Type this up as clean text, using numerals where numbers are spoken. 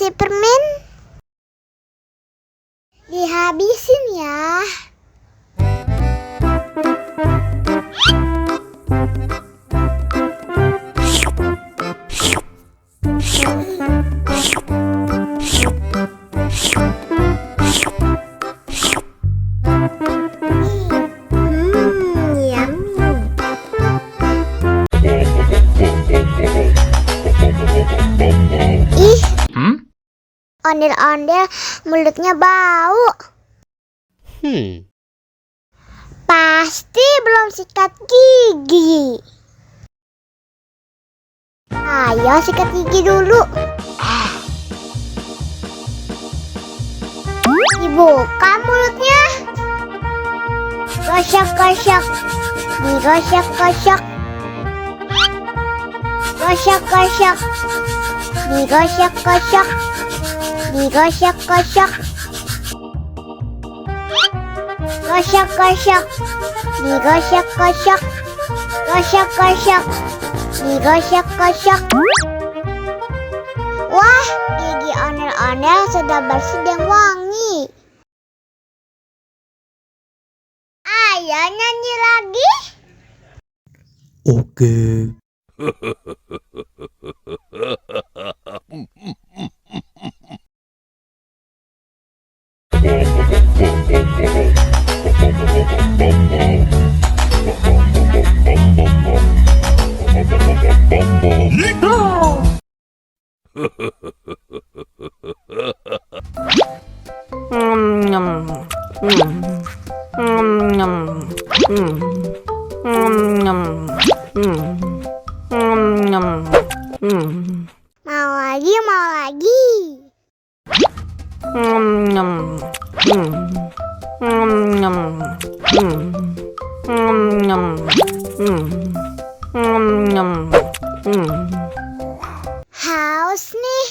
si permen? Dihabisin ya. Ih, ondel-ondel mulutnya bau. Pasti belum sikat gigi. Ayo sikat gigi dulu. Dibuka mulutnya. Gosok-gosok. Digosok-gosok. Gosok-gosok. Digosok-gosok. Digosok-gosok. Gosok-gosok. Digosok-gosok. Gosok-gosok. Digosok-gosok. Wah, gigi ondel-ondel sudah bersih dan wangi. Ayo nyanyi lagi. Oke. Mau lagi, mau lagi. Haus nih.